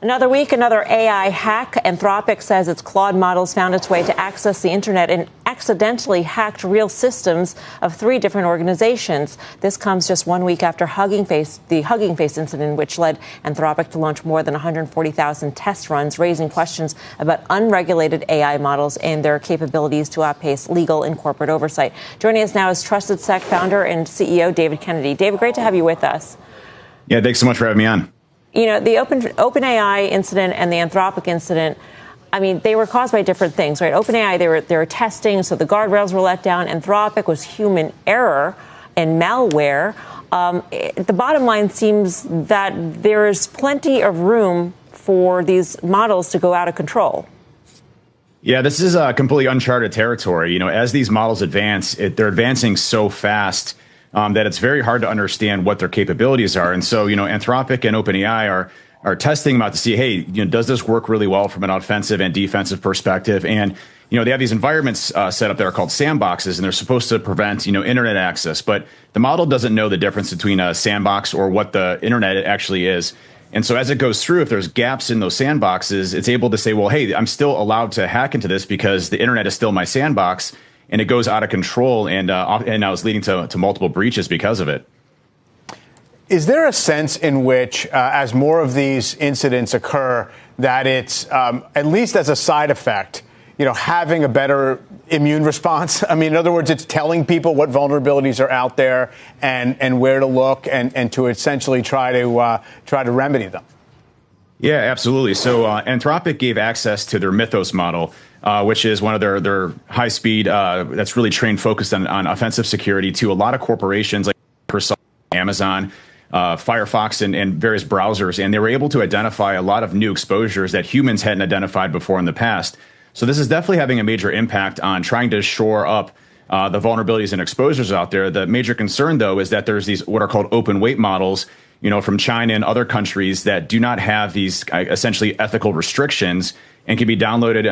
Another week, another AI hack. Anthropic says its Claude models found its way to access the internet and accidentally hacked real systems of 3 different organizations. This comes just 1 week after the Hugging Face incident, which led Anthropic to launch more than 140,000 test runs, raising questions about unregulated AI models and their capabilities to outpace legal and corporate oversight. Joining us now is TrustedSec founder and CEO David Kennedy. David, great to have you with us. Yeah, thanks so much for having me on. You know, the OpenAI incident and the Anthropic incident, I mean, they were caused by different things, right? OpenAI, they were testing, so the guardrails were let down. Anthropic was human error and malware. The bottom line seems that there is plenty of room for these models to go out of control. Yeah, this is completely uncharted territory. You know, as these models advance, they're advancing so fast that it's very hard to understand what their capabilities are. And so, you know, Anthropic and OpenAI are testing them out to see, hey, you know, does this work really well from an offensive and defensive perspective? And, you know, they have these environments set up that are called sandboxes, and they're supposed to prevent, you know, internet access. But the model doesn't know the difference between a sandbox or what the internet actually is. And so as it goes through, if there's gaps in those sandboxes, it's able to say, well, hey, I'm still allowed to hack into this because the internet is still my sandbox. And it goes out of control, and now it's leading to multiple breaches because of it. Is there a sense in which, as more of these incidents occur, that it's, at least as a side effect, you know, having a better immune response? I mean, in other words, it's telling people what vulnerabilities are out there and where to look and to essentially try to remedy them. Yeah, absolutely. So Anthropic gave access to their Mythos model, which is one of their high speed that's really trained focused on offensive security to a lot of corporations like Microsoft, Amazon, Firefox, and various browsers. And they were able to identify a lot of new exposures that humans hadn't identified before in the past. So this is definitely having a major impact on trying to shore up the vulnerabilities and exposures out there. The major concern, though, is that there's these what are called open weight models, you know, from China and other countries that do not have these essentially ethical restrictions and can be downloaded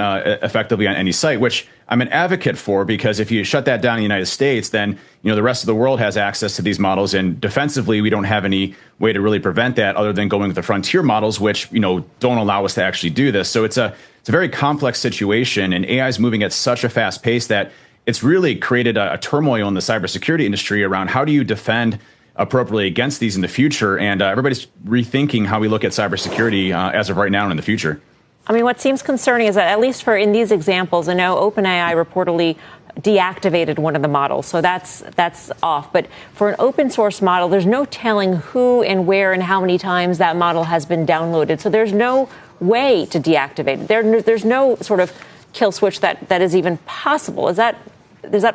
effectively on any site, which I'm an advocate for, because if you shut that down in the United States, then, you know, the rest of the world has access to these models. And defensively, we don't have any way to really prevent that other than going with the frontier models, which, you know, don't allow us to actually do this. So it's a very complex situation, and AI is moving at such a fast pace that it's really created a turmoil in the cybersecurity industry around how do you defend appropriately against these in the future. And everybody's rethinking how we look at cybersecurity as of right now and in the future. I mean, what seems concerning is that, at least in these examples, I know OpenAI reportedly deactivated one of the models, so that's off. But for an open source model, there's no telling who and where and how many times that model has been downloaded. So there's no way to deactivate it. There's no sort of kill switch that is even possible. Is that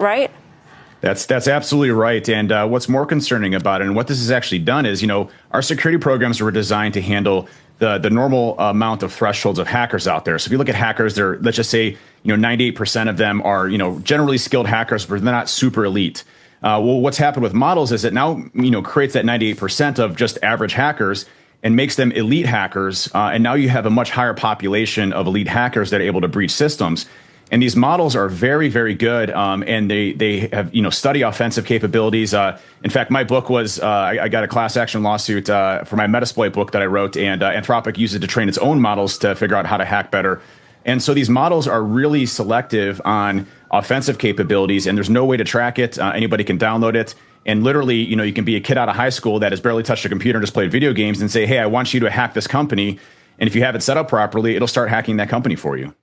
right? That's absolutely right. And what's more concerning about it, and what this has actually done, is, you know, our security programs were designed to handle the normal amount of thresholds of hackers out there. So if you look at hackers, let's just say, you know, 98% of them are, you know, generally skilled hackers, but they're not super elite. Well, what's happened with models is it now, you know, creates that 98% of just average hackers and makes them elite hackers. And now you have a much higher population of elite hackers that are able to breach systems. And these models are very, very good, and they have, you know, study offensive capabilities. In fact, my book was I got a class action lawsuit for my Metasploit book that I wrote, and Anthropic used it to train its own models to figure out how to hack better. And so these models are really selective on offensive capabilities, and there's no way to track it. Anybody can download it. And literally, you know, you can be a kid out of high school that has barely touched a computer and just played video games and say, hey, I want you to hack this company. And if you have it set up properly, it'll start hacking that company for you.